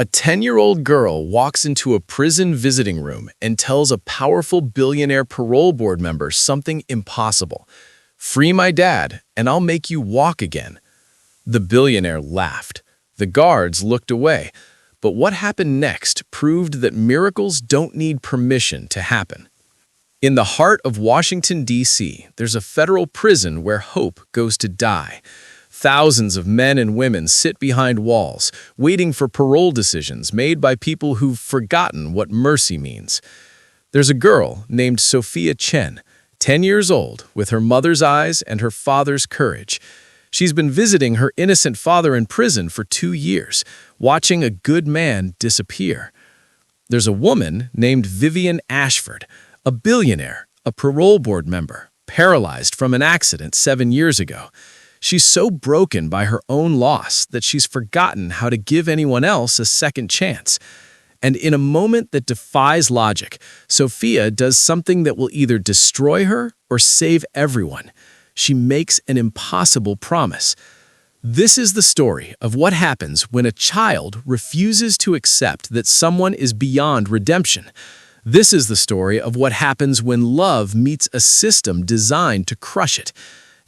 A 10-year-old girl walks into a prison visiting room and tells a powerful billionaire parole board member something impossible. "Free my dad, and I'll make you walk again." The billionaire laughed. The guards looked away. But what happened next proved that miracles don't need permission to happen. In the heart of Washington, D.C., there's a federal prison where hope goes to die. Thousands of men and women sit behind walls, waiting for parole decisions made by people who've forgotten what mercy means. There's a girl named Sophia Chen, 10 years old, with her mother's eyes and her father's courage. She's been visiting her innocent father in prison for 2 years, watching a good man disappear. There's a woman named Vivian Ashford, a billionaire, a parole board member, paralyzed from an accident 7 years ago. She's so broken by her own loss that she's forgotten how to give anyone else a second chance. And in a moment that defies logic, Sophia does something that will either destroy her or save everyone. She makes an impossible promise. This is the story of what happens when a child refuses to accept that someone is beyond redemption. This is the story of what happens when love meets a system designed to crush it.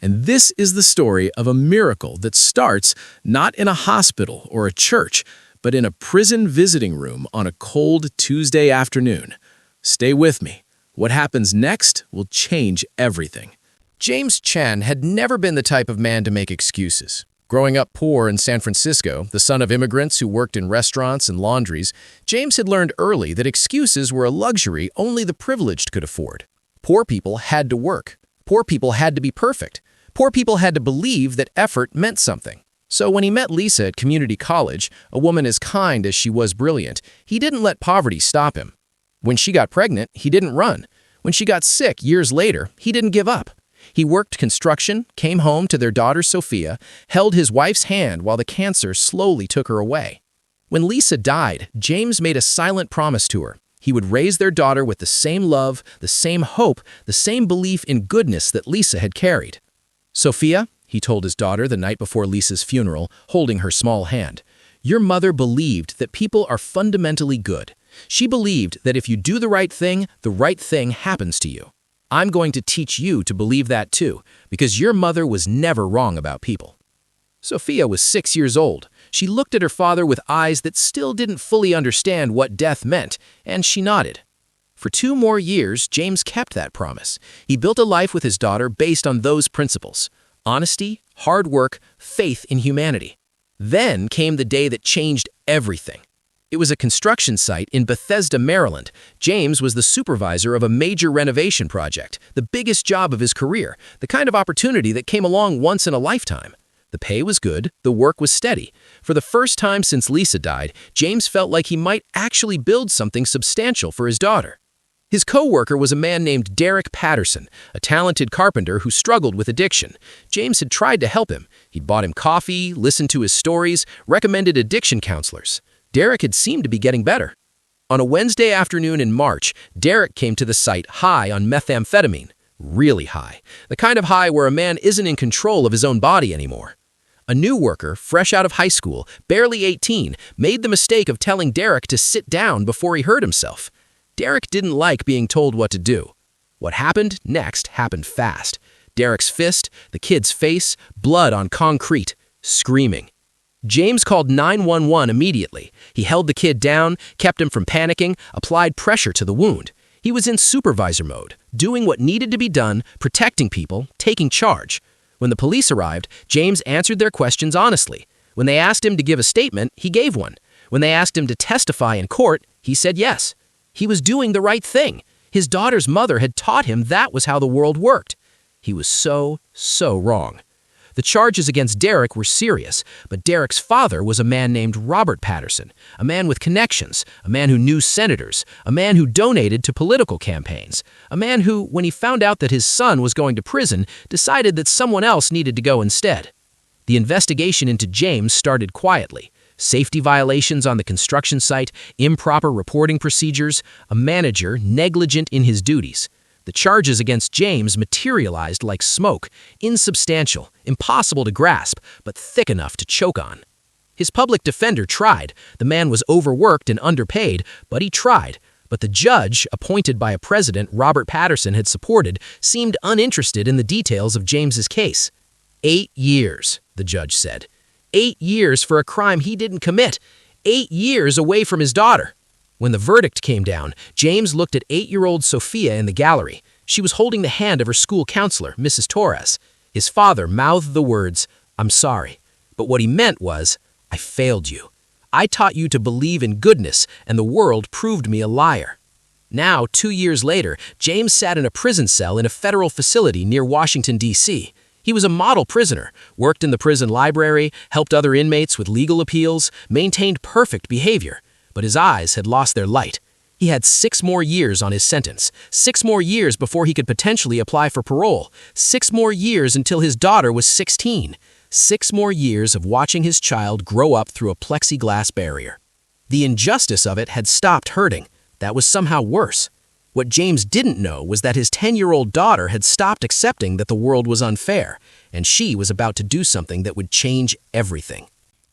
And this is the story of a miracle that starts not in a hospital or a church, but in a prison visiting room on a cold Tuesday afternoon. Stay with me. What happens next will change everything. James Chen had never been the type of man to make excuses. Growing up poor in San Francisco, the son of immigrants who worked in restaurants and laundries, James had learned early that excuses were a luxury only the privileged could afford. Poor people had to work. Poor people had to be perfect. Poor people had to believe that effort meant something. So when he met Lisa at community college, a woman as kind as she was brilliant, he didn't let poverty stop him. When she got pregnant, he didn't run. When she got sick years later, he didn't give up. He worked construction, came home to their daughter Sophia, held his wife's hand while the cancer slowly took her away. When Lisa died, James made a silent promise to her. He would raise their daughter with the same love, the same hope, the same belief in goodness that Lisa had carried. "Sophia," he told his daughter the night before Lisa's funeral, holding her small hand, "your mother believed that people are fundamentally good. She believed that if you do the right thing happens to you. I'm going to teach you to believe that too, because your mother was never wrong about people." Sophia was 6 years old. She looked at her father with eyes that still didn't fully understand what death meant, and she nodded. For 2 more years, James kept that promise. He built a life with his daughter based on those principles: honesty, hard work, faith in humanity. Then came the day that changed everything. It was a construction site in Bethesda, Maryland. James was the supervisor of a major renovation project, the biggest job of his career, the kind of opportunity that came along once in a lifetime. The pay was good, the work was steady. For the first time since Lisa died, James felt like he might actually build something substantial for his daughter. His co-worker was a man named Derek Patterson, a talented carpenter who struggled with addiction. James had tried to help him. He'd bought him coffee, listened to his stories, recommended addiction counselors. Derek had seemed to be getting better. On a Wednesday afternoon in March, Derek came to the site high on methamphetamine. Really high. The kind of high where a man isn't in control of his own body anymore. A new worker, fresh out of high school, barely 18, made the mistake of telling Derek to sit down before he hurt himself. Derek didn't like being told what to do. What happened next happened fast. Derek's fist, the kid's face, blood on concrete, screaming. James called 911 immediately. He held the kid down, kept him from panicking, applied pressure to the wound. He was in supervisor mode, doing what needed to be done, protecting people, taking charge. When the police arrived, James answered their questions honestly. When they asked him to give a statement, he gave one. When they asked him to testify in court, he said yes. He was doing the right thing. His daughter's mother had taught him that was how the world worked. He was so wrong. The charges against Derek were serious, but Derek's father was a man named Robert Patterson, a man with connections, a man who knew senators, a man who donated to political campaigns, a man who, when he found out that his son was going to prison, decided that someone else needed to go instead. The investigation into James started quietly. Safety violations on the construction site, improper reporting procedures, a manager negligent in his duties. The charges against James materialized like smoke, insubstantial, impossible to grasp, but thick enough to choke on. His public defender tried. The man was overworked and underpaid, but he tried. But the judge, appointed by a president Robert Patterson had supported, seemed uninterested in the details of James's case. 8 years, the judge said. 8 years for a crime he didn't commit. 8 years away from his daughter. When the verdict came down, James looked at 8-year-old Sophia in the gallery. She was holding the hand of her school counselor, Mrs. Torres. His father mouthed the words, "I'm sorry." But what he meant was, "I failed you. I taught you to believe in goodness, and the world proved me a liar." Now, 2 years later, James sat in a prison cell in a federal facility near Washington, D.C. He was a model prisoner, worked in the prison library, helped other inmates with legal appeals, maintained perfect behavior. But his eyes had lost their light. He had 6 more years on his sentence, 6 more years before he could potentially apply for parole, 6 more years until his daughter was 16. 6 more years of watching his child grow up through a plexiglass barrier. The injustice of it had stopped hurting. That was somehow worse. What James didn't know was that his 10-year-old daughter had stopped accepting that the world was unfair, and she was about to do something that would change everything.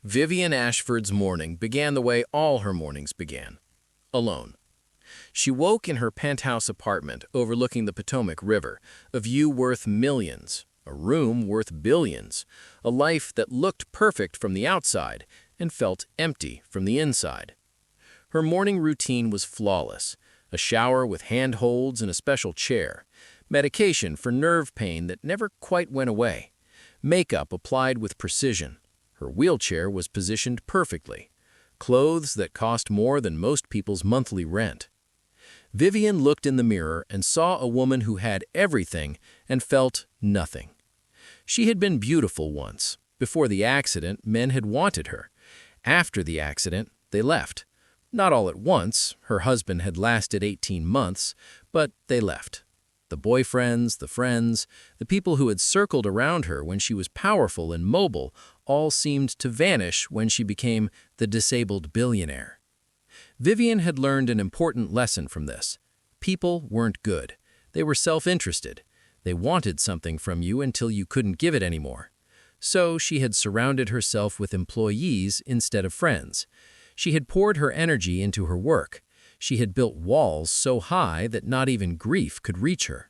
Vivian Ashford's morning began the way all her mornings began, alone. She woke in her penthouse apartment overlooking the Potomac River, a view worth millions, a room worth billions, a life that looked perfect from the outside and felt empty from the inside. Her morning routine was flawless: a shower with handholds and a special chair, medication for nerve pain that never quite went away, makeup applied with precision. Her wheelchair was positioned perfectly, clothes that cost more than most people's monthly rent. Vivian looked in the mirror and saw a woman who had everything and felt nothing. She had been beautiful once. Before the accident, men had wanted her. After the accident, they left. Not all at once. Her husband had lasted 18 months, but they left. The boyfriends, the friends, the people who had circled around her when she was powerful and mobile all seemed to vanish when she became the disabled billionaire. Vivian had learned an important lesson from this. People weren't good. They were self-interested. They wanted something from you until you couldn't give it anymore. So she had surrounded herself with employees instead of friends. She had poured her energy into her work. She had built walls so high that not even grief could reach her.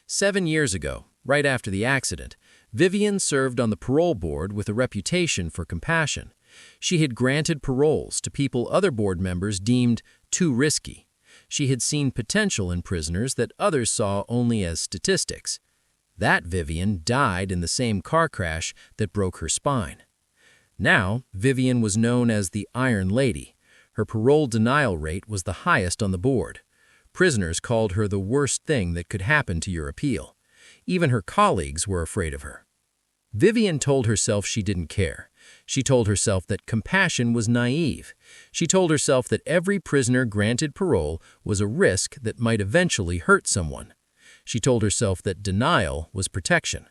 7 years ago, right after the accident, Vivian served on the parole board with a reputation for compassion. She had granted paroles to people other board members deemed too risky. She had seen potential in prisoners that others saw only as statistics. That Vivian died in the same car crash that broke her spine. Now, Vivian was known as the Iron Lady. Her parole denial rate was the highest on the board. Prisoners called her the worst thing that could happen to your appeal. Even her colleagues were afraid of her. Vivian told herself she didn't care. She told herself that compassion was naive. She told herself that every prisoner granted parole was a risk that might eventually hurt someone. She told herself that denial was protection.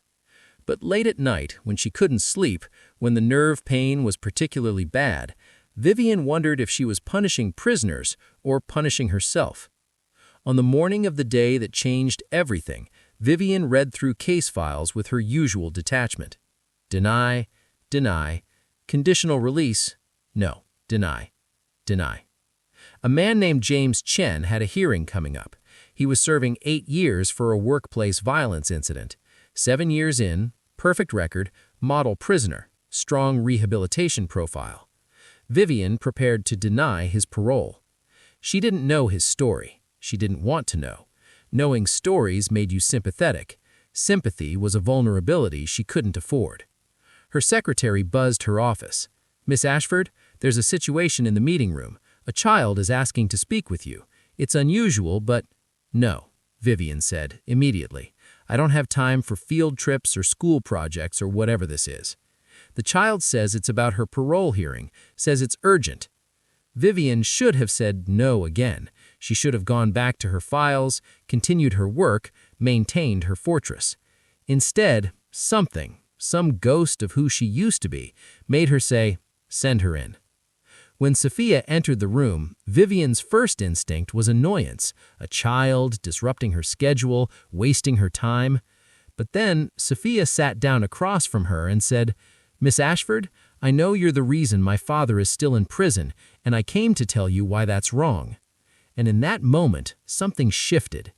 But late at night, when she couldn't sleep, when the nerve pain was particularly bad, Vivian wondered if she was punishing prisoners or punishing herself. On the morning of the day that changed everything, Vivian read through case files with her usual detachment. Deny, deny, conditional release, no, deny, deny. A man named James Chen had a hearing coming up. He was serving 8 years for a workplace violence incident. 7 years in, perfect record, model prisoner, strong rehabilitation profile. Vivian prepared to deny his parole. She didn't know his story. She didn't want to know. Knowing stories made you sympathetic. Sympathy was a vulnerability she couldn't afford. Her secretary buzzed her office. "Miss Ashford, there's a situation in the meeting room. A child is asking to speak with you. It's unusual, but—" "No," Vivian said immediately. "I don't have time for field trips or school projects or whatever this is. The child says it's about her parole hearing, says it's urgent." Vivian should have said no again. She should have gone back to her files, continued her work, maintained her fortress. Instead, some ghost of who she used to be, made her say, "Send her in." When Sophia entered the room, Vivian's first instinct was annoyance, a child disrupting her schedule, wasting her time. But then Sophia sat down across from her and said, "Miss Ashford, I know you're the reason my father is still in prison, and I came to tell you why that's wrong." And in that moment, something shifted.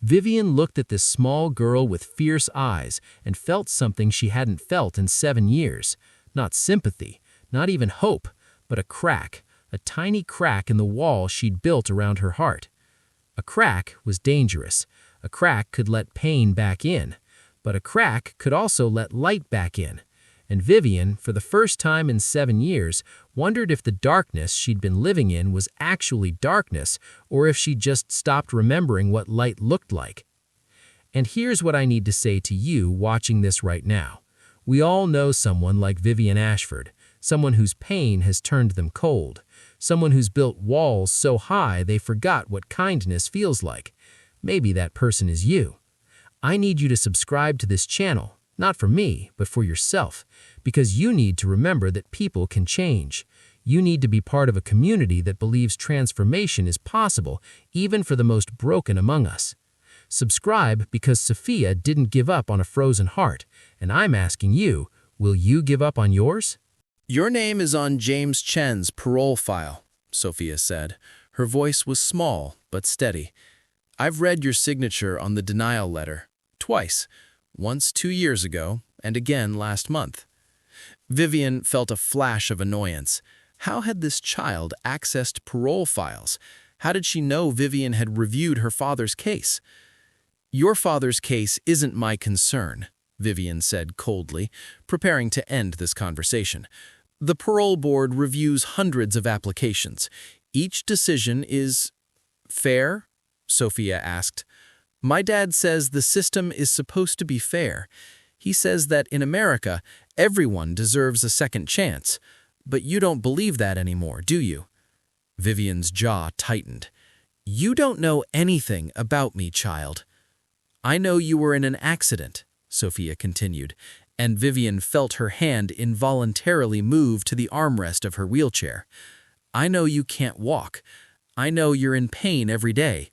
Vivian looked at this small girl with fierce eyes and felt something she hadn't felt in 7 years. Not sympathy, not even hope, but a crack, a tiny crack in the wall she'd built around her heart. A crack was dangerous. A crack could let pain back in, but a crack could also let light back in. And Vivian, for the first time in 7 years, wondered if the darkness she'd been living in was actually darkness or if she'd just stopped remembering what light looked like. And here's what I need to say to you watching this right now. We all know someone like Vivian Ashford, someone whose pain has turned them cold, someone who's built walls so high they forgot what kindness feels like. Maybe that person is you. I need you to subscribe to this channel, not for me, but for yourself, because you need to remember that people can change. You need to be part of a community that believes transformation is possible, even for the most broken among us. Subscribe because Sophia didn't give up on a frozen heart, and I'm asking you, will you give up on yours? "Your name is on James Chen's parole file," Sophia said. Her voice was small but steady. "I've read your signature on the denial letter. Twice. Once 2 years ago, and again last month." Vivian felt a flash of annoyance. How had this child accessed parole files? How did she know Vivian had reviewed her father's case? "Your father's case isn't my concern," Vivian said coldly, preparing to end this conversation. "The parole board reviews hundreds of applications. Each decision is fair?" Sophia asked. "My dad says the system is supposed to be fair. He says that in America, everyone deserves a second chance. But you don't believe that anymore, do you?" Vivian's jaw tightened. "You don't know anything about me, child." "I know you were in an accident," Sophia continued, and Vivian felt her hand involuntarily move to the armrest of her wheelchair. "I know you can't walk. I know you're in pain every day.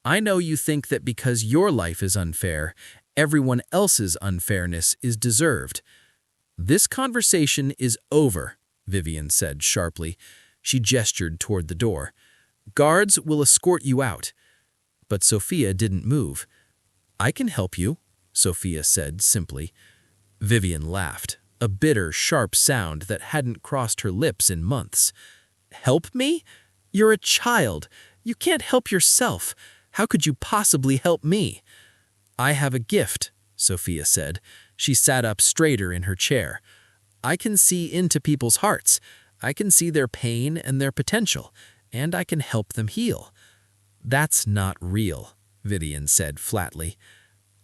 I know you think that because your life is unfair, everyone else's unfairness is deserved." "This conversation is over," Vivian said sharply. She gestured toward the door. "Guards will escort you out." But Sophia didn't move. "I can help you," Sophia said simply. Vivian laughed, a bitter, sharp sound that hadn't crossed her lips in months. "Help me? You're a child. You can't help yourself. How could you possibly help me?" "I have a gift," Sophia said. She sat up straighter in her chair. "I can see into people's hearts. I can see their pain and their potential, and I can help them heal." "That's not real," Vivian said flatly.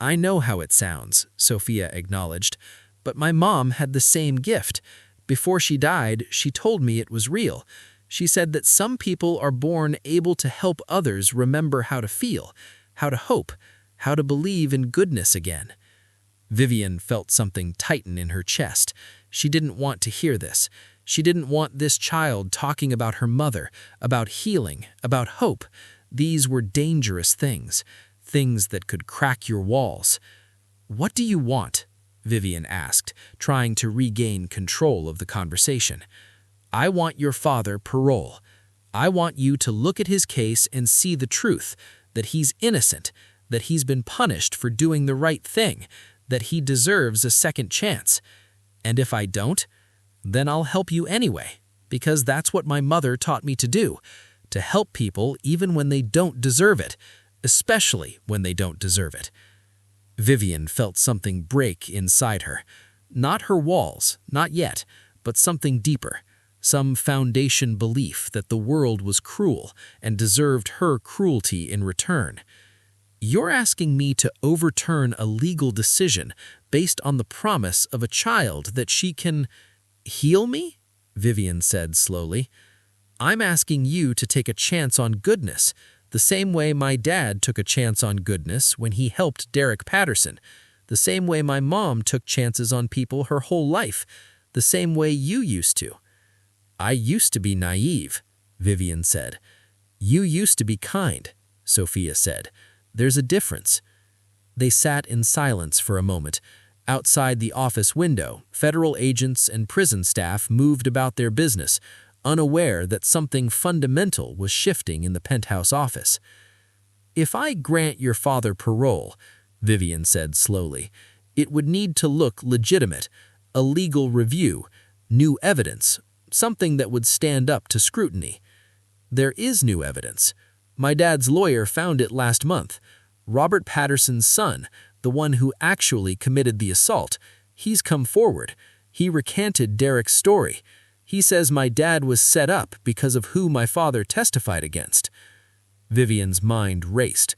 "I know how it sounds," Sophia acknowledged, "but my mom had the same gift. Before she died, she told me it was real. She said that some people are born able to help others remember how to feel, how to hope, how to believe in goodness again." Vivian felt something tighten in her chest. She didn't want to hear this. She didn't want this child talking about her mother, about healing, about hope. These were dangerous things, things that could crack your walls. "What do you want?" Vivian asked, trying to regain control of the conversation. "I want your father parole. I want you to look at his case and see the truth, that he's innocent, that he's been punished for doing the right thing, that he deserves a second chance. And if I don't, then I'll help you anyway, because that's what my mother taught me to do, to help people even when they don't deserve it, especially when they don't deserve it." Vivian felt something break inside her. Not her walls, not yet, but something deeper, some foundation belief that the world was cruel and deserved her cruelty in return. "You're asking me to overturn a legal decision based on the promise of a child that she can heal me?" Vivian said slowly. "I'm asking you to take a chance on goodness, the same way my dad took a chance on goodness when he helped Derek Patterson, the same way my mom took chances on people her whole life, the same way you used to." "I used to be naive," Vivian said. "You used to be kind," Sophia said. "There's a difference." They sat in silence for a moment. Outside the office window, federal agents and prison staff moved about their business, unaware that something fundamental was shifting in the penthouse office. "If I grant your father parole," Vivian said slowly, "it would need to look legitimate, a legal review, new evidence, something that would stand up to scrutiny. There is new evidence. My dad's lawyer found it last month. Robert Patterson's son, the one who actually committed the assault, he's come forward. He recanted Derek's story. He says my dad was set up because of who my father testified against." Vivian's mind raced.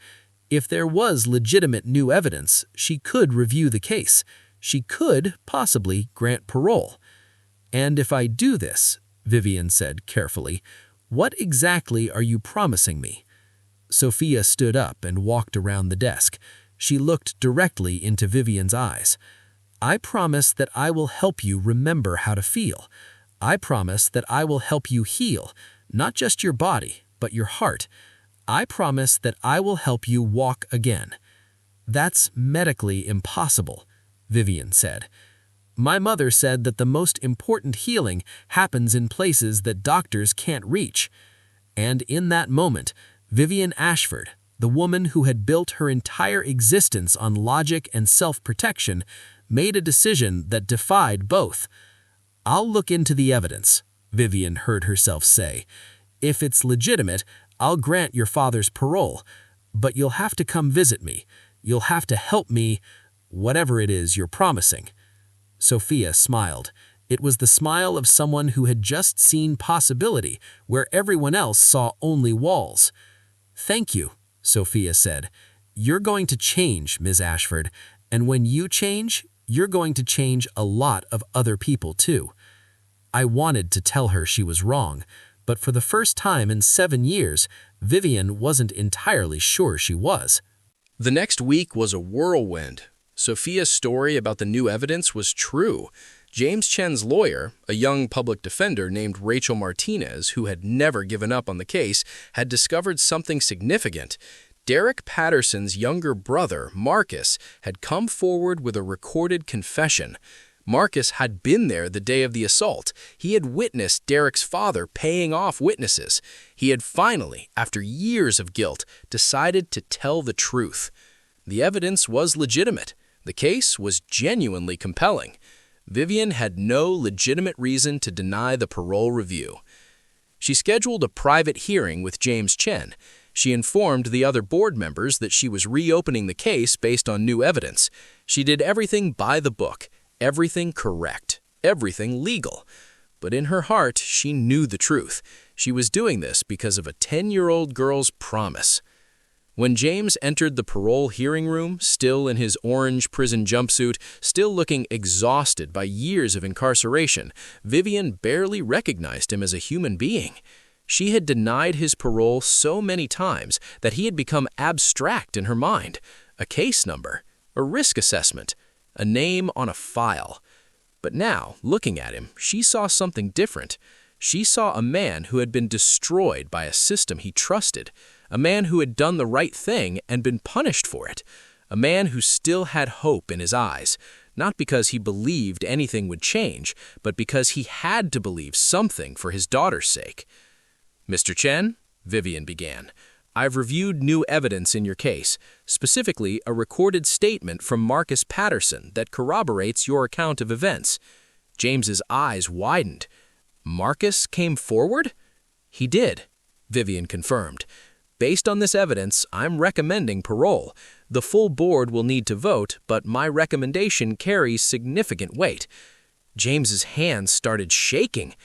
If there was legitimate new evidence, she could review the case. She could possibly grant parole. "And if I do this," Vivian said carefully, "what exactly are you promising me?" Sophia stood up and walked around the desk. She looked directly into Vivian's eyes. "I promise that I will help you remember how to feel. I promise that I will help you heal, not just your body, but your heart. I promise that I will help you walk again." "That's medically impossible," Vivian said. "My mother said that the most important healing happens in places that doctors can't reach." And in that moment, Vivian Ashford, the woman who had built her entire existence on logic and self-protection, made a decision that defied both. "I'll look into the evidence," Vivian heard herself say. "If it's legitimate, I'll grant your father's parole, but you'll have to come visit me. You'll have to help me, whatever it is you're promising." Sophia smiled. It was the smile of someone who had just seen possibility where everyone else saw only walls. "Thank you," Sophia said. "You're going to change, Ms. Ashford, and when you change, you're going to change a lot of other people too." I wanted to tell her she was wrong, but for the first time in 7 years, Vivian wasn't entirely sure she was. The next week was a whirlwind. Sophia's story about the new evidence was true. James Chen's lawyer, a young public defender named Rachel Martinez, who had never given up on the case, had discovered something significant. Derek Patterson's younger brother, Marcus, had come forward with a recorded confession. Marcus had been there the day of the assault. He had witnessed Derek's father paying off witnesses. He had finally, after years of guilt, decided to tell the truth. The evidence was legitimate. The case was genuinely compelling. Vivian had no legitimate reason to deny the parole review. She scheduled a private hearing with James Chen. She informed the other board members that she was reopening the case based on new evidence. She did everything by the book, everything correct, everything legal. But in her heart, she knew the truth. She was doing this because of a 10-year-old girl's promise. When James entered the parole hearing room, still in his orange prison jumpsuit, still looking exhausted by years of incarceration, Vivian barely recognized him as a human being. She had denied his parole so many times that he had become abstract in her mind. A case number, a risk assessment, a name on a file. But now, looking at him, she saw something different. She saw a man who had been destroyed by a system he trusted, a man who had done the right thing and been punished for it, a man who still had hope in his eyes, not because he believed anything would change, but because he had to believe something for his daughter's sake. "Mr. Chen," Vivian began, "I've reviewed new evidence in your case, specifically a recorded statement from Marcus Patterson that corroborates your account of events." James's eyes widened. "Marcus came forward?" "He did," Vivian confirmed. "Based on this evidence, I'm recommending parole. The full board will need to vote, but my recommendation carries significant weight." James's hands started shaking.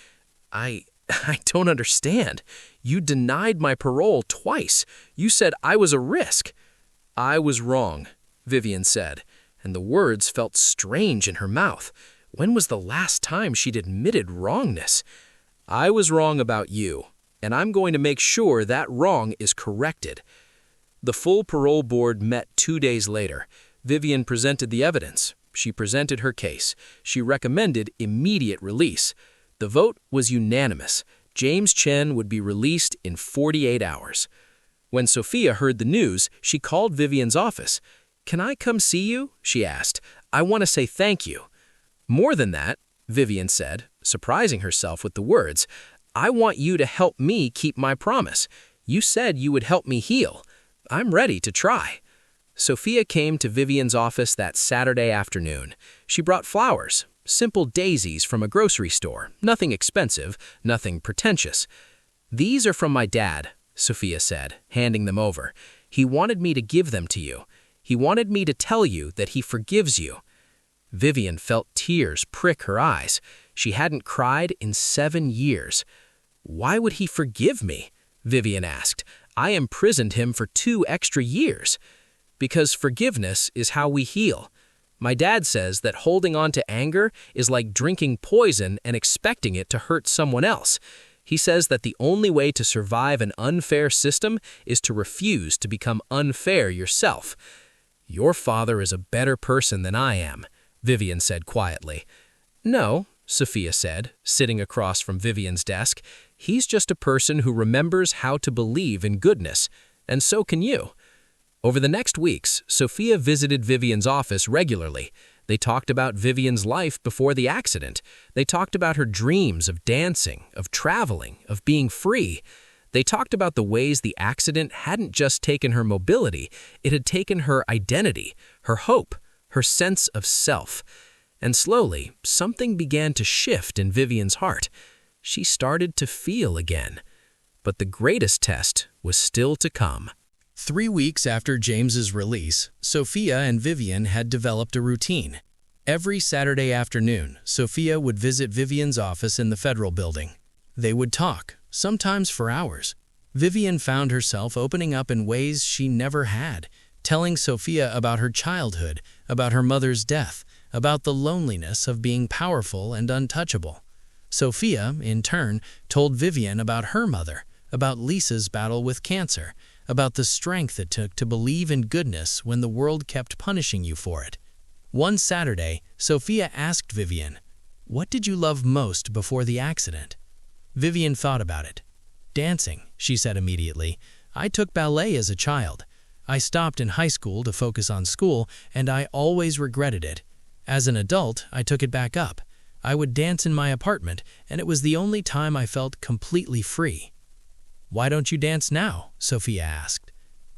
I don't understand. You denied my parole twice. You said I was a risk." "I was wrong," Vivian said, and the words felt strange in her mouth. When was the last time she'd admitted wrongness? "I was wrong about you, and I'm going to make sure that wrong is corrected." The full parole board met 2 days later. Vivian presented the evidence. She presented her case. She recommended immediate release. The vote was unanimous. James Chen would be released in 48 hours. When Sophia heard the news, she called Vivian's office. "Can I come see you?" she asked. I want to say thank you. More than that, Vivian said, surprising herself with the words, I want you to help me keep my promise. You said you would help me heal. I'm ready to try. Sophia came to Vivian's office that Saturday afternoon. She brought flowers, simple daisies from a grocery store, nothing expensive, nothing pretentious. These are from my dad, Sophia said, handing them over. He wanted me to give them to you. He wanted me to tell you that he forgives you. Vivian felt tears prick her eyes. She hadn't cried in 7 years. Why would he forgive me? Vivian asked. I imprisoned him for 2 extra years. Because forgiveness is how we heal. My dad says that holding on to anger is like drinking poison and expecting it to hurt someone else. He says that the only way to survive an unfair system is to refuse to become unfair yourself. Your father is a better person than I am, Vivian said quietly. No, Sophia said, sitting across from Vivian's desk. He's just a person who remembers how to believe in goodness, and so can you. Over the next weeks, Sophia visited Vivian's office regularly. They talked about Vivian's life before the accident. They talked about her dreams of dancing, of traveling, of being free. They talked about the ways the accident hadn't just taken her mobility, it had taken her identity, her hope, her sense of self. And slowly, something began to shift in Vivian's heart. She started to feel again. But the greatest test was still to come. 3 weeks after James's release, Sophia and Vivian had developed a routine. Every Saturday afternoon, Sophia would visit Vivian's office in the Federal Building. They would talk, sometimes for hours. Vivian found herself opening up in ways she never had, telling Sophia about her childhood, about her mother's death, about the loneliness of being powerful and untouchable. Sophia, in turn, told Vivian about her mother, about Lisa's battle with cancer, about the strength it took to believe in goodness when the world kept punishing you for it. One Saturday, Sophia asked Vivian, "What did you love most before the accident?" Vivian thought about it. "Dancing," she said immediately. "I took ballet as a child. I stopped in high school to focus on school, and I always regretted it. As an adult, I took it back up. I would dance in my apartment, and it was the only time I felt completely free." "Why don't you dance now?" Sophia asked.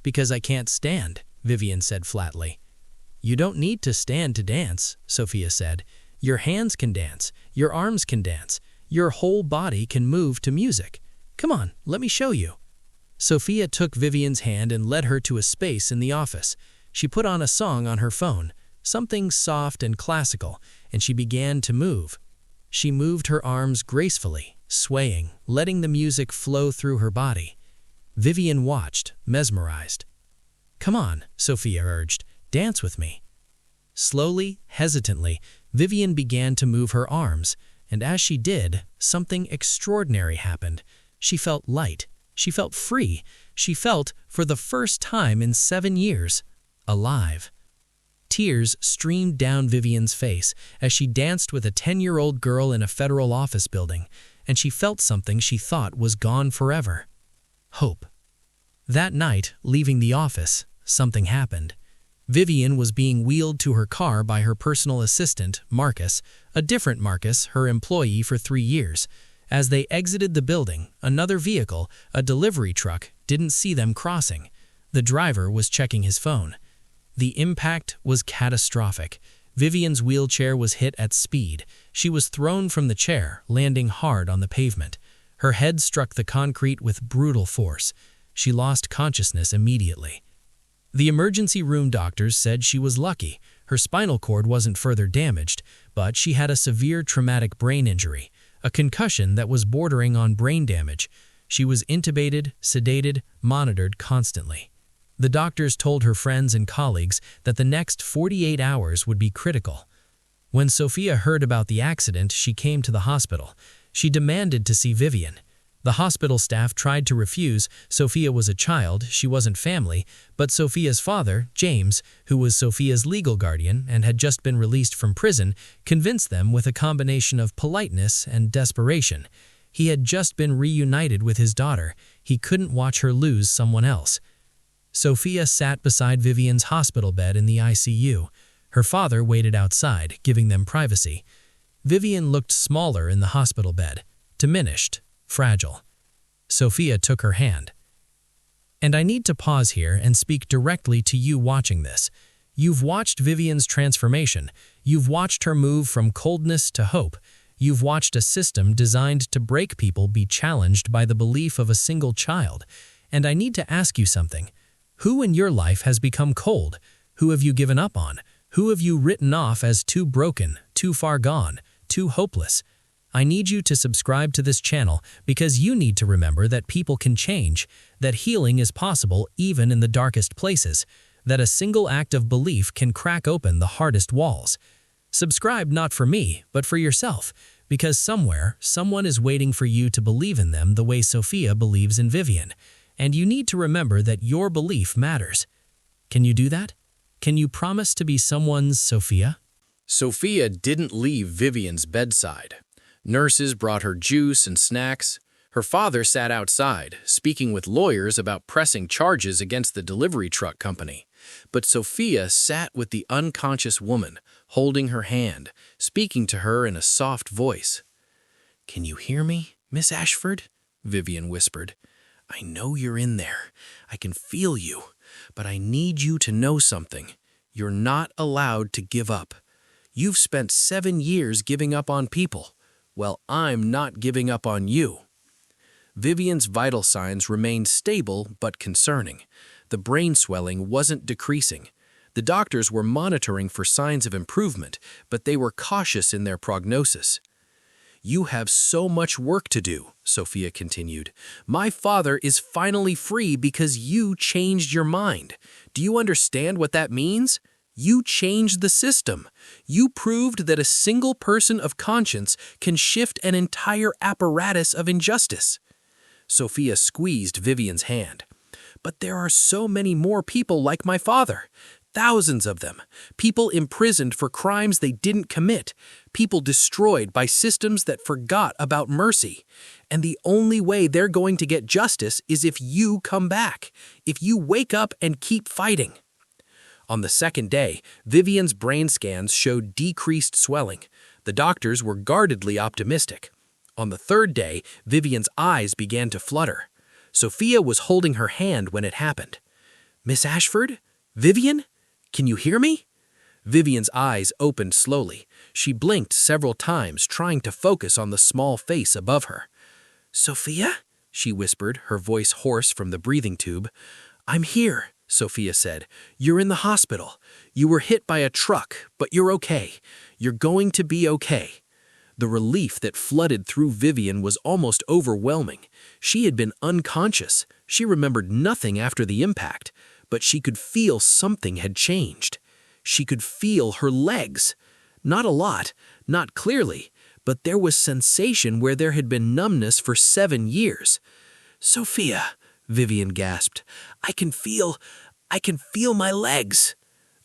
"Because I can't stand," Vivian said flatly. "You don't need to stand to dance," Sophia said. "Your hands can dance, your arms can dance, your whole body can move to music. Come on, let me show you." Sophia took Vivian's hand and led her to a space in the office. She put on a song on her phone, something soft and classical, and she began to move. She moved her arms gracefully, swaying, letting the music flow through her body. Vivian watched, mesmerized. "Come on," Sophia urged, "dance with me." Slowly, hesitantly, Vivian began to move her arms, and as she did, something extraordinary happened. She felt light. She felt free. She felt, for the first time in 7 years, alive. Tears streamed down Vivian's face as she danced with a 10-year-old girl in a federal office building, and she felt something she thought was gone forever. Hope. That night, leaving the office, something happened. Vivian was being wheeled to her car by her personal assistant, Marcus, a different Marcus, her employee for 3 years. As they exited the building, another vehicle, a delivery truck, didn't see them crossing. The driver was checking his phone. The impact was catastrophic. Vivian's wheelchair was hit at speed. She was thrown from the chair, landing hard on the pavement. Her head struck the concrete with brutal force. She lost consciousness immediately. The emergency room doctors said she was lucky. Her spinal cord wasn't further damaged, but she had a severe traumatic brain injury, a concussion that was bordering on brain damage. She was intubated, sedated, monitored constantly. The doctors told her friends and colleagues that the next 48 hours would be critical. When Sophia heard about the accident, she came to the hospital. She demanded to see Vivian. The hospital staff tried to refuse. Sophia was a child, she wasn't family, but Sophia's father, James, who was Sophia's legal guardian and had just been released from prison, convinced them with a combination of politeness and desperation. He had just been reunited with his daughter. He couldn't watch her lose someone else. Sophia sat beside Vivian's hospital bed in the ICU. Her father waited outside, giving them privacy. Vivian looked smaller in the hospital bed, diminished, fragile. Sophia took her hand. And I need to pause here and speak directly to you watching this. You've watched Vivian's transformation. You've watched her move from coldness to hope. You've watched a system designed to break people be challenged by the belief of a single child. And I need to ask you something. Who in your life has become cold? Who have you given up on? Who have you written off as too broken, too far gone, too hopeless? I need you to subscribe to this channel because you need to remember that people can change, that healing is possible even in the darkest places, that a single act of belief can crack open the hardest walls. Subscribe not for me, but for yourself, because somewhere, someone is waiting for you to believe in them the way Sophia believes in Vivian. And you need to remember that your belief matters. Can you do that? Can you promise to be someone's Sophia? Sophia didn't leave Vivian's bedside. Nurses brought her juice and snacks. Her father sat outside, speaking with lawyers about pressing charges against the delivery truck company. But Sophia sat with the unconscious woman, holding her hand, speaking to her in a soft voice. "Can you hear me, Miss Ashford?" Vivian whispered. "I know you're in there. I can feel you. But I need you to know something. You're not allowed to give up. You've spent 7 years giving up on people. Well, I'm not giving up on you." Vivian's vital signs remained stable but concerning. The brain swelling wasn't decreasing. The doctors were monitoring for signs of improvement, but they were cautious in their prognosis. "You have so much work to do," Sophia continued. "My father is finally free because you changed your mind. Do you understand what that means? You changed the system. You proved that a single person of conscience can shift an entire apparatus of injustice." Sophia squeezed Vivian's hand. "But there are so many more people like my father. Thousands of them. People imprisoned for crimes they didn't commit. People destroyed by systems that forgot about mercy. And the only way they're going to get justice is if you come back. If you wake up and keep fighting." On the second day, Vivian's brain scans showed decreased swelling. The doctors were guardedly optimistic. On the third day, Vivian's eyes began to flutter. Sophia was holding her hand when it happened. "Miss Ashford? Vivian? Can you hear me?" Vivian's eyes opened slowly. She blinked several times, trying to focus on the small face above her. "Sophia?" she whispered, her voice hoarse from the breathing tube. "I'm here," Sophia said. "You're in the hospital. You were hit by a truck, but you're okay. You're going to be okay." The relief that flooded through Vivian was almost overwhelming. She had been unconscious. She remembered nothing after the impact, but she could feel something had changed. She could feel her legs. Not a lot, not clearly, but there was sensation where there had been numbness for 7 years. "Sophia," Vivian gasped, I can feel my legs."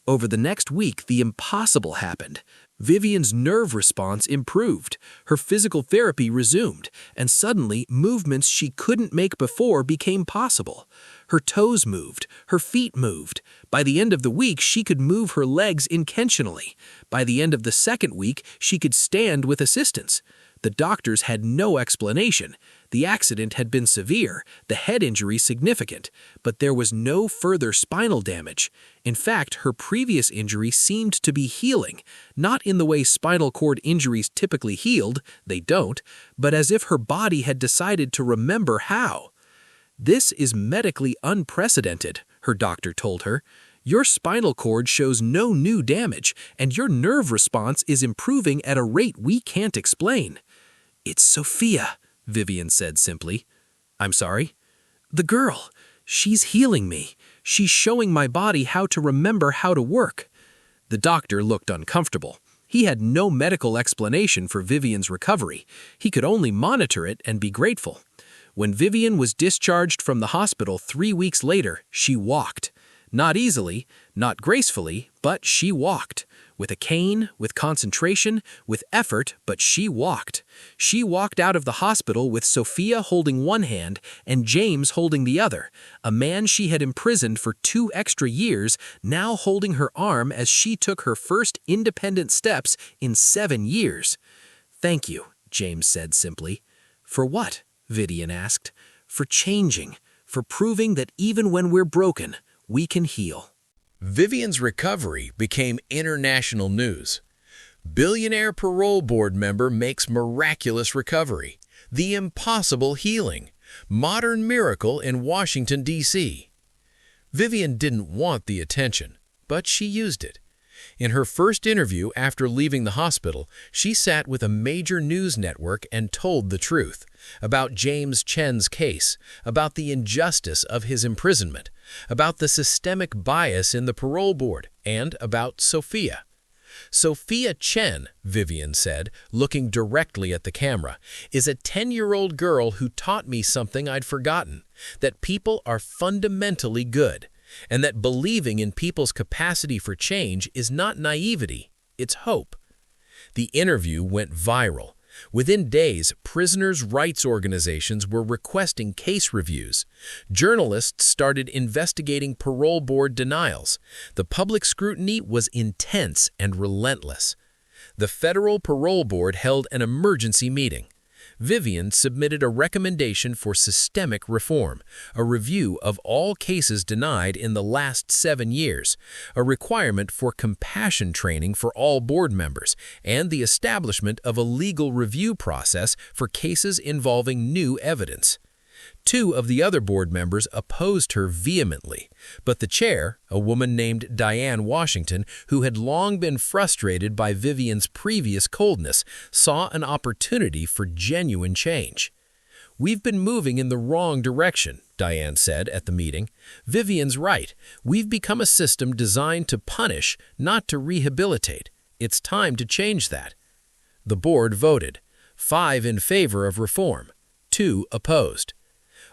Over the next week, the impossible happened. Vivian's nerve response improved, her physical therapy resumed, and suddenly movements she couldn't make before became possible. Her toes moved, her feet moved. By the end of the week, she could move her legs intentionally. By the end of the second week, she could stand with assistance. The doctors had no explanation. The accident had been severe, the head injury significant, but there was no further spinal damage. In fact, her previous injury seemed to be healing, not in the way spinal cord injuries typically healed, they don't, but as if her body had decided to remember how. "This is medically unprecedented," her doctor told her. "Your spinal cord shows no new damage, and your nerve response is improving at a rate we can't explain." "It's Sophia," Vivian said simply. "I'm sorry?" "The girl. She's healing me. She's showing my body how to remember how to work." The doctor looked uncomfortable. He had no medical explanation for Vivian's recovery. He could only monitor it and be grateful. When Vivian was discharged from the hospital 3 weeks later, she walked. Not easily, not gracefully, but she walked. With a cane, with concentration, with effort, but she walked. She walked out of the hospital with Sophia holding one hand and James holding the other, a man she had imprisoned for 2 extra years, now holding her arm as she took her first independent steps in 7 years. "Thank you," James said simply. "For what?" Vivian asked. "For changing, for proving that even when we're broken, we can heal." Vivian's recovery became international news. Billionaire parole board member makes miraculous recovery. The impossible healing. Modern miracle in Washington, D.C. Vivian didn't want the attention, but she used it. In her first interview after leaving the hospital, she sat with a major news network and told the truth about James Chen's case, about the injustice of his imprisonment, about the systemic bias in the parole board, and about Sophia. Sophia Chen, Vivian said, looking directly at the camera, is a 10-year-old girl who taught me something I'd forgotten, that people are fundamentally good, and that believing in people's capacity for change is not naivety, it's hope. The interview went viral. Within days, prisoners' rights organizations were requesting case reviews. Journalists started investigating parole board denials. The public scrutiny was intense and relentless. The Federal Parole Board held an emergency meeting. Vivian submitted a recommendation for systemic reform, a review of all cases denied in the last 7 years, a requirement for compassion training for all board members, and the establishment of a legal review process for cases involving new evidence. 2 of the other board members opposed her vehemently, but the chair, a woman named Diane Washington, who had long been frustrated by Vivian's previous coldness, saw an opportunity for genuine change. "We've been moving in the wrong direction," Diane said at the meeting. "Vivian's right. We've become a system designed to punish, not to rehabilitate. It's time to change that." The board voted, 5 in favor of reform, 2 opposed.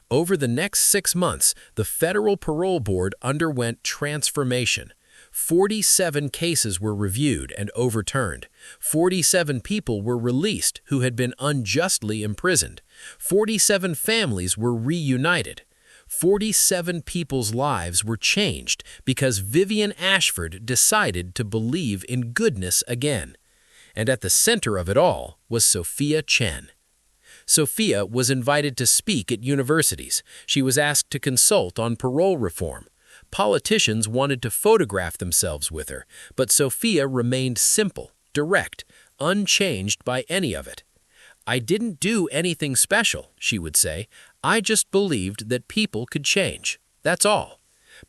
Over the next 6 months, the Federal Parole Board underwent transformation. 47 cases were reviewed and overturned. 47 people were released who had been unjustly imprisoned. 47 families were reunited. 47 people's lives were changed because Vivian Ashford decided to believe in goodness again. And at the center of it all was Sophia Chen. Sophia was invited to speak at universities. She was asked to consult on parole reform. Politicians wanted to photograph themselves with her, but Sophia remained simple, direct, unchanged by any of it. "I didn't do anything special," she would say. "I just believed that people could change. That's all."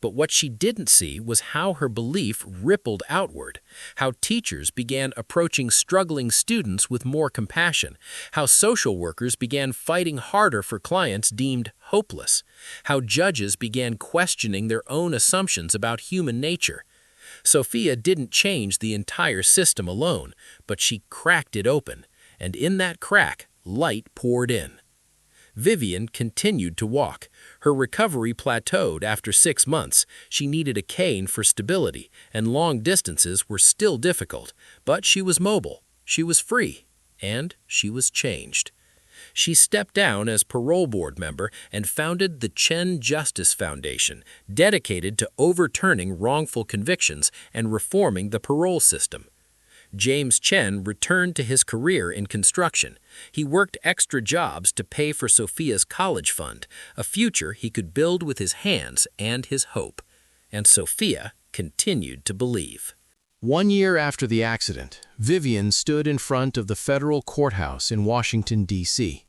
But what she didn't see was how her belief rippled outward, how teachers began approaching struggling students with more compassion, how social workers began fighting harder for clients deemed hopeless, how judges began questioning their own assumptions about human nature. Sophia didn't change the entire system alone, but she cracked it open, and in that crack, light poured in. Vivian continued to walk. Her recovery plateaued after 6 months. She needed a cane for stability, and long distances were still difficult. But she was mobile, she was free, and she was changed. She stepped down as parole board member and founded the Chen Justice Foundation, dedicated to overturning wrongful convictions and reforming the parole system. James Chen returned to his career in construction. He worked extra jobs to pay for Sophia's college fund, a future he could build with his hands and his hope. And Sophia continued to believe. 1 year after the accident, Vivian stood in front of the federal courthouse in Washington, D.C.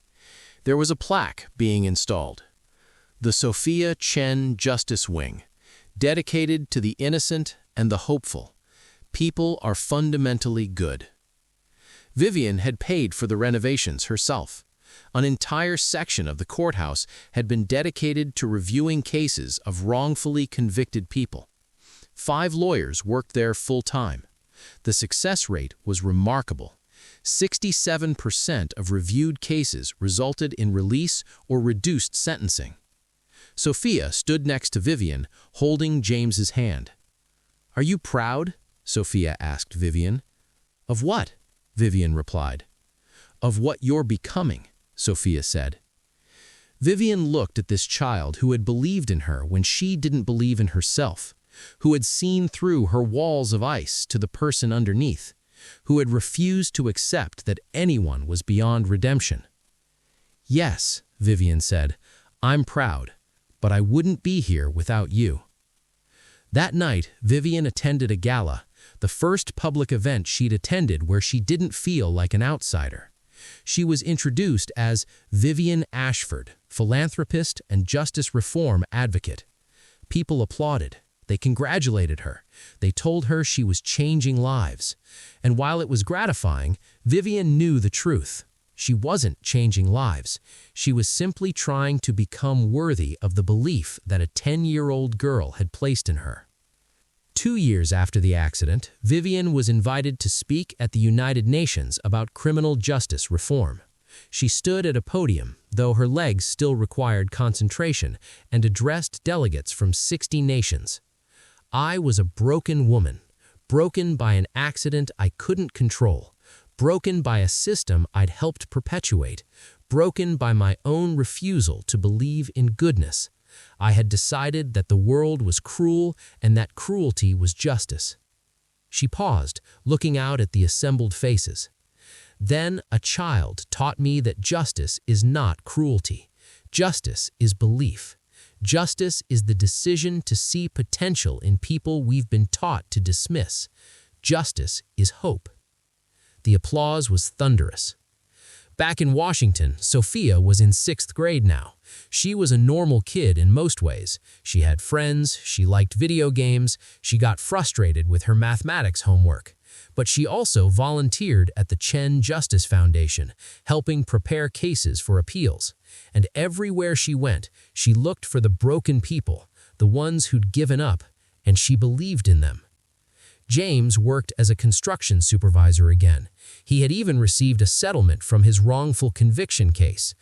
There was a plaque being installed. The Sophia Chen Justice Wing, dedicated to the innocent and the hopeful. People are fundamentally good. Vivian had paid for the renovations herself. An entire section of the courthouse had been dedicated to reviewing cases of wrongfully convicted people. 5 lawyers worked there full-time. The success rate was remarkable. 67% of reviewed cases resulted in release or reduced sentencing. Sophia stood next to Vivian, holding James's hand. "Are you proud?" Sophia asked Vivian. Of what? Vivian replied. Of what you're becoming, Sophia said. Vivian looked at this child who had believed in her when she didn't believe in herself, who had seen through her walls of ice to the person underneath, who had refused to accept that anyone was beyond redemption. Yes, Vivian said, I'm proud, but I wouldn't be here without you. That night, Vivian attended a gala, the first public event she'd attended where she didn't feel like an outsider. She was introduced as Vivian Ashford, philanthropist and justice reform advocate. People applauded. They congratulated her. They told her she was changing lives. And while it was gratifying, Vivian knew the truth. She wasn't changing lives. She was simply trying to become worthy of the belief that a 10-year-old girl had placed in her. 2 years after the accident, Vivian was invited to speak at the United Nations about criminal justice reform. She stood at a podium, though her legs still required concentration, and addressed delegates from 60 nations. I was a broken woman, broken by an accident I couldn't control, broken by a system I'd helped perpetuate, broken by my own refusal to believe in goodness. I had decided that the world was cruel and that cruelty was justice. She paused, looking out at the assembled faces. Then a child taught me that justice is not cruelty. Justice is belief. Justice is the decision to see potential in people we've been taught to dismiss. Justice is hope. The applause was thunderous. Back in Washington, Sophia was in 6th grade now. She was a normal kid in most ways. She had friends, she liked video games, she got frustrated with her mathematics homework. But she also volunteered at the Chen Justice Foundation, helping prepare cases for appeals. And everywhere she went, she looked for the broken people, the ones who'd given up, and she believed in them. James worked as a construction supervisor again. He had even received a settlement from his wrongful conviction case.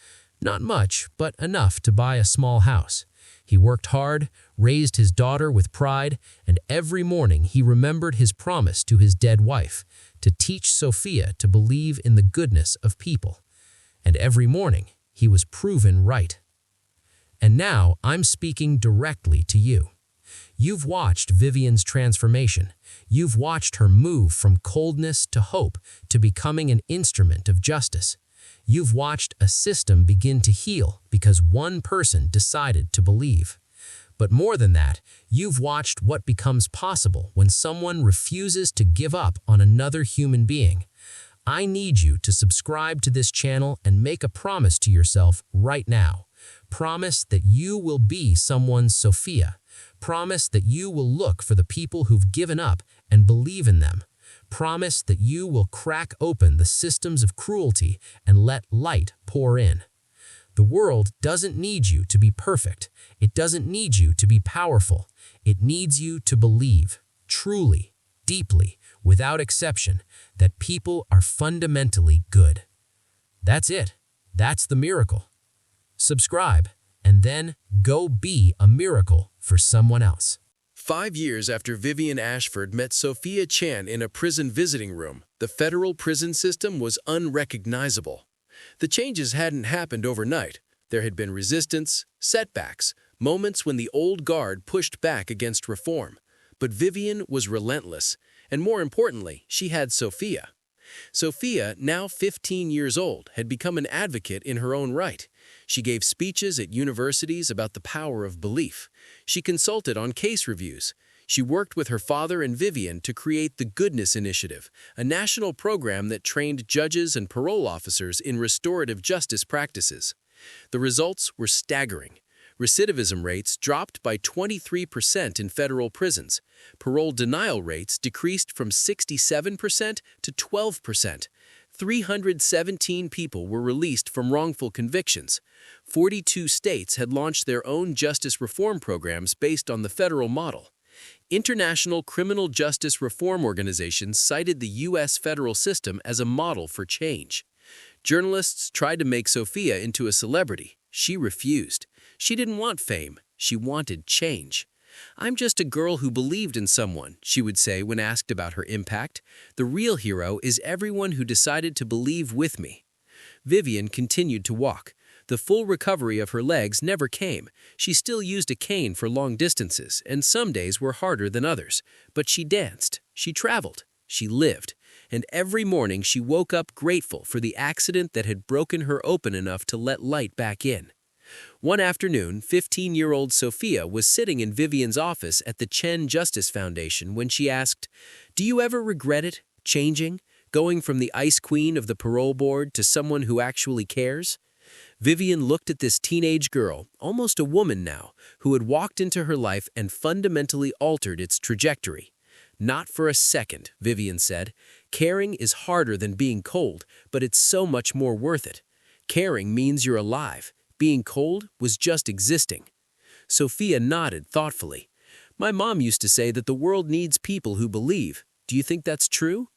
Not much, but enough to buy a small house. He worked hard, raised his daughter with pride, and every morning he remembered his promise to his dead wife, to teach Sophia to believe in the goodness of people. And every morning he was proven right. And now I'm speaking directly to you. You've watched Vivian's transformation. You've watched her move from coldness to hope to becoming an instrument of justice. You've watched a system begin to heal because one person decided to believe. But more than that, you've watched what becomes possible when someone refuses to give up on another human being. I need you to subscribe to this channel and make a promise to yourself right now. Promise that you will be someone's Sophia. Promise that you will look for the people who've given up and believe in them. Promise that you will crack open the systems of cruelty and let light pour in. The world doesn't need you to be perfect. It doesn't need you to be powerful. It needs you to believe, truly, deeply, without exception, that people are fundamentally good. That's it. That's the miracle. Subscribe, and then go be a miracle for someone else. 5 years after Vivian Ashford met Sophia Chen in a prison visiting room, the federal prison system was unrecognizable. The changes hadn't happened overnight. There had been resistance, setbacks, moments when the old guard pushed back against reform. But Vivian was relentless, and more importantly, she had Sophia. Sophia, now 15 years old, had become an advocate in her own right. She gave speeches at universities about the power of belief. She consulted on case reviews. She worked with her father and Vivian to create the Goodness Initiative, a national program that trained judges and parole officers in restorative justice practices. The results were staggering. Recidivism rates dropped by 23% in federal prisons. Parole denial rates decreased from 67% to 12%. 317 people were released from wrongful convictions. 42 states had launched their own justice reform programs based on the federal model. International criminal justice reform organizations cited the U.S. federal system as a model for change. Journalists tried to make Sophia into a celebrity. She refused. She didn't want fame. She wanted change. "I'm just a girl who believed in someone," she would say when asked about her impact. "The real hero is everyone who decided to believe with me." Vivian continued to walk. The full recovery of her legs never came. She still used a cane for long distances, and some days were harder than others. But she danced, she traveled, she lived. And every morning she woke up grateful for the accident that had broken her open enough to let light back in. One afternoon, 15-year-old Sophia was sitting in Vivian's office at the Chen Justice Foundation when she asked, "Do you ever regret it, changing, going from the ice queen of the parole board to someone who actually cares?" Vivian looked at this teenage girl, almost a woman now, who had walked into her life and fundamentally altered its trajectory. "Not for a second," Vivian said. "Caring is harder than being cold, but it's so much more worth it. Caring means you're alive. Being cold was just existing." Sophia nodded thoughtfully. "My mom used to say that the world needs people who believe. Do you think that's true?"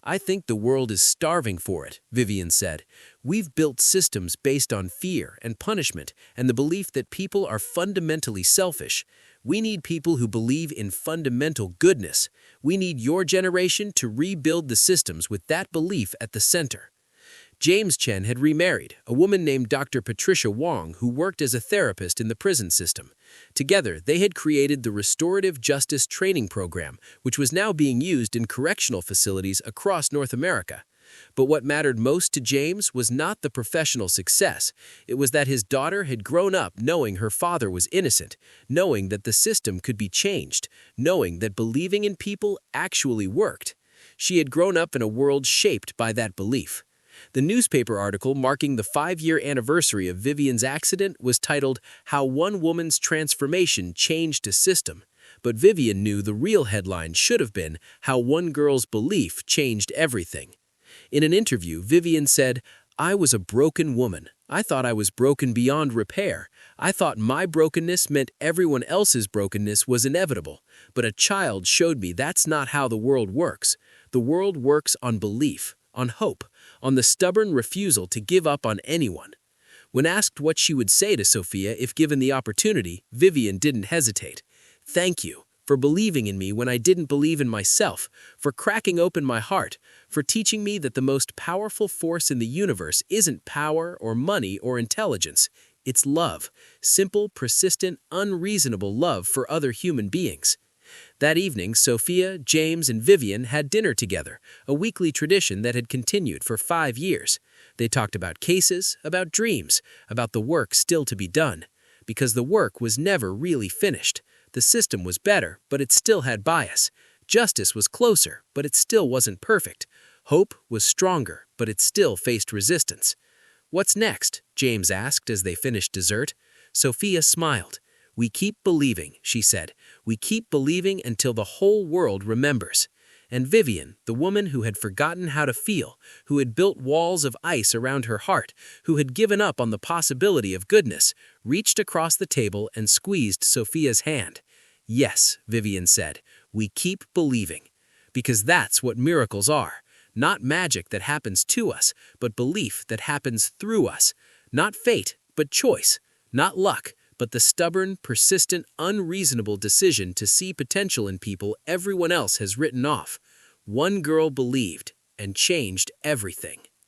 "I think the world is starving for it," Vivian said. "We've built systems based on fear and punishment and the belief that people are fundamentally selfish. We need people who believe in fundamental goodness. We need your generation to rebuild the systems with that belief at the center." James Chen had remarried, a woman named Dr. Patricia Wong, who worked as a therapist in the prison system. Together, they had created the Restorative Justice Training Program, which was now being used in correctional facilities across North America. But what mattered most to James was not the professional success. It was that his daughter had grown up knowing her father was innocent, knowing that the system could be changed, knowing that believing in people actually worked. She had grown up in a world shaped by that belief. The newspaper article marking the 5-year anniversary of Vivian's accident was titled, "How One Woman's Transformation Changed a System." But Vivian knew the real headline should have been, "How One Girl's Belief Changed Everything." In an interview, Vivian said, "I was a broken woman. I thought I was broken beyond repair. I thought my brokenness meant everyone else's brokenness was inevitable. But a child showed me that's not how the world works. The world works on belief, on hope, on the stubborn refusal to give up on anyone." When asked what she would say to Sophia if given the opportunity, Vivian didn't hesitate. "Thank you for believing in me when I didn't believe in myself, for cracking open my heart, for teaching me that the most powerful force in the universe isn't power or money or intelligence. It's love, simple, persistent, unreasonable love for other human beings." That evening, Sophia, James, and Vivian had dinner together, a weekly tradition that had continued for 5 years. They talked about cases, about dreams, about the work still to be done. Because the work was never really finished. The system was better, but it still had bias. Justice was closer, but it still wasn't perfect. Hope was stronger, but it still faced resistance. "What's next?" James asked as they finished dessert. Sophia smiled. "We keep believing," she said. "We keep believing until the whole world remembers." And Vivian, the woman who had forgotten how to feel, who had built walls of ice around her heart, who had given up on the possibility of goodness, reached across the table and squeezed Sophia's hand. "Yes," Vivian said, "we keep believing. Because that's what miracles are. Not magic that happens to us, but belief that happens through us. Not fate, but choice. Not luck, but the stubborn, persistent, unreasonable decision to see potential in people everyone else has written off. One girl believed and changed everything."